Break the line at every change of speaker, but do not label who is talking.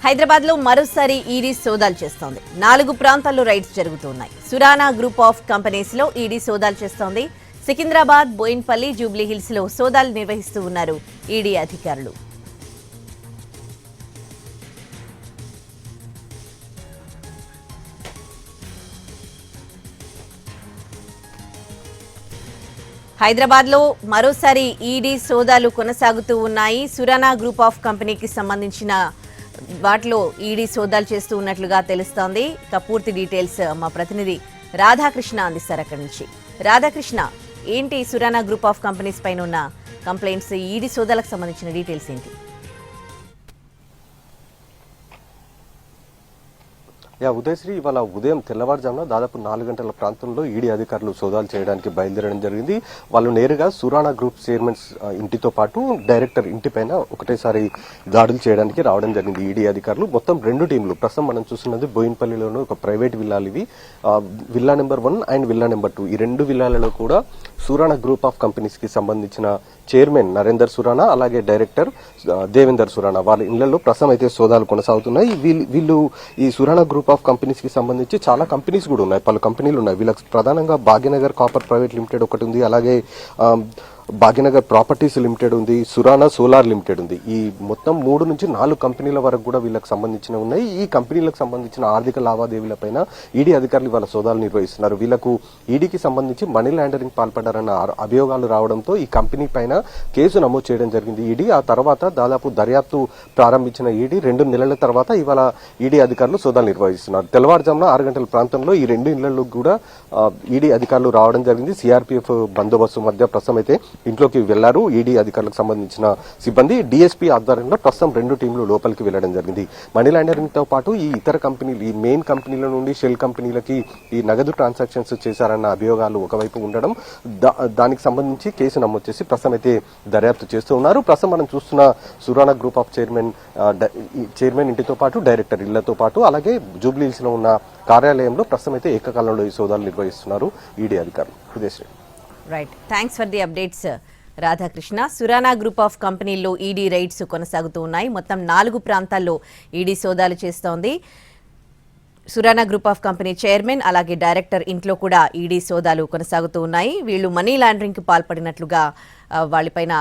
హైదరాబాద్ లో మరోసారి ఈడీ సోదాలు చేస్తోంది. 4 ప్రాంతాల్లో రైడ్స్ జరుగుతున్నాయి. సురానా గ్రూప్ ఆఫ్ కంపెనీస్ లో ఈడీ సోదాలు చేస్తోంది. సికింద్రాబాద్, బోయిన్పల్లి, జూబ్లీ హిల్స్ లో సోదాలు నిర్వహిస్తూ ఉన్నారు ఈడీ అధికారులు. హైదరాబాద్ లో మరోసారి ఈడీ సోదాలు కొనసాగుతూ ఉన్నాయి. సురానా గ్రూప్ ఆఫ్ కంపెనీకి సంబంధించిన వాటిలో ఈడీ సోదాలు చేస్తూ ఉన్నట్లుగా తెలుస్తోంది. ఇక పూర్తి డీటెయిల్స్ మా ప్రతినిధి రాధాకృష్ణ అందిస్తారు అక్కడి నుంచి. రాధాకృష్ణ, ఏంటి సురానా గ్రూప్ ఆఫ్ కంపెనీస్ పైన ఉన్న కంప్లైంట్స్, ఈడీ సోదాలకు సంబంధించిన డీటెయిల్స్ ఏంటి?
ఉదయశ్రీ, ఇవాళ ఉదయం తెల్లవారుజామున దాదాపు 4 గంటల ప్రాంతంలో ఈడీ అధికారులు సోదాలు చేయడానికి బయలుదేరడం జరిగింది. వాళ్ళు నేరుగా సురానా గ్రూప్ చైర్మన్స్ ఇంటితో పాటు డైరెక్టర్ ఇంటిపైన ఒకటేసారి దాడులు చేయడానికి రావడం జరిగింది. ఈడీ అధికారులు మొత్తం 2 టీంలు, ప్రస్తుతం మనం చూస్తున్నది బోయిన్పల్లిలోని ఒక ప్రైవేట్ విల్లాలు ఇవి. Villa number 1 and villa number 2 ఈ 2 విల్లాలలో కూడా సురానా గ్రూప్ ఆఫ్ కంపెనీస్ కి సంబంధించిన చైర్మన్ నరేందర్ సురానా, అలాగే డైరెక్టర్ దేవేందర్ సురానా వాళ్ళ ఇళ్లలో ప్రస్తుతం అయితే సోదాలు కొనసాగుతున్నాయి. వీళ్ళు ఈ సురానా గ్రూప్ ఆఫ్ కంపెనీస్ కి సంబంధించి చాలా కంపెనీస్ కూడా ఉన్నాయి, పలు కంపెనీలు ఉన్నాయి. వీళ్ళకి ప్రధానంగా భాగ్యనగర్ కాపర్ ప్రైవేట్ లిమిటెడ్ ఒకటి ఉంది, అలాగే భాగ్యనగర్ ప్రాపర్టీస్ లిమిటెడ్ ఉంది, సురానా సోలార్ లిమిటెడ్ ఉంది. ఈ మొత్తం 3 నుంచి 4 కంపెనీల వరకు కూడా వీళ్ళకి సంబంధించిన ఉన్నాయి. ఈ కంపెనీలకు సంబంధించిన ఆర్థిక లావాదేవీలపైన ఈడీ అధికారులు వాళ్ళ సోదాలు నిర్వహిస్తున్నారు. వీళ్ళకు ఈడీకి సంబంధించి మనీ లాండరింగ్ పాల్పడారన్న అభియోగాలు రావడంతో ఈ కంపెనీ పైన కేసు నమోదు చేయడం జరిగింది ఈడీ. ఆ తర్వాత దాదాపు దర్యాప్తు ప్రారంభించిన ఈడీ 2 నెలల తర్వాత ఇవాళ ఈడీ అధికారులు సోదాలు నిర్వహిస్తున్నారు. తెల్లవారుజామున 6 గంటల ప్రాంతంలో ఈ 2 ఇళ్లలో కూడా ఈడీ అధికారులు రావడం జరిగింది. సిఆర్పీఎఫ్ బందోబస్తు మధ్య ప్రస్తుతం అయితే ఇంట్లోకి వెళ్లారు ఈడీ అధికారులకు సంబంధించిన సిబ్బంది. డీఎస్పీ ఆధ్వర్యంలో ప్రస్తుతం 2 టీంలు లోపలికి వెళ్లడం జరిగింది. మనీ లాండరింగ్ తో పాటు ఈ ఇతర కంపెనీలు, ఈ మెయిన్ కంపెనీల నుండి షెల్ కంపెనీలకి ఈ నగదు ట్రాన్సాక్షన్స్ చేశారన్న అభియోగాలు ఒకవైపు ఉండడం, దానికి సంబంధించి కేసు నమోదు చేసి ప్రస్తుతం అయితే దర్యాప్తు చేస్తూ ఉన్నారు. ప్రస్తుతం మనం చూస్తున్న సురానా గ్రూప్ ఆఫ్ చైర్మన్ ఇంటితో పాటు డైరెక్టర్ ఇళ్లతో పాటు అలాగే జూబ్లీ హిల్స్ లో ఉన్న కార్యాలయంలో ప్రస్తుతం అయితే ఏకకాలంలో ఈ సోదాలు నిర్వహిస్తున్నారు ఈడీ అధికారులు. Udayasri,
right, thanks for the updates Radhakrishna. Surana group of కంపెనీల్లో ఈడీ రైడ్స్ కొనసాగుతూ ఉన్నాయి. మొత్తం 4 ప్రాంతాల్లో ఈడీ సోదాలు చేస్తోంది. Surana group of company chairman అలాగే డైరెక్టర్ ఇంట్లో కూడా ఈడీ సోదాలు కొనసాగుతూ ఉన్నాయి. వీళ్ళు మనీ లాండరింగ్ కి పాల్పడినట్లుగా వాళ్ళపైన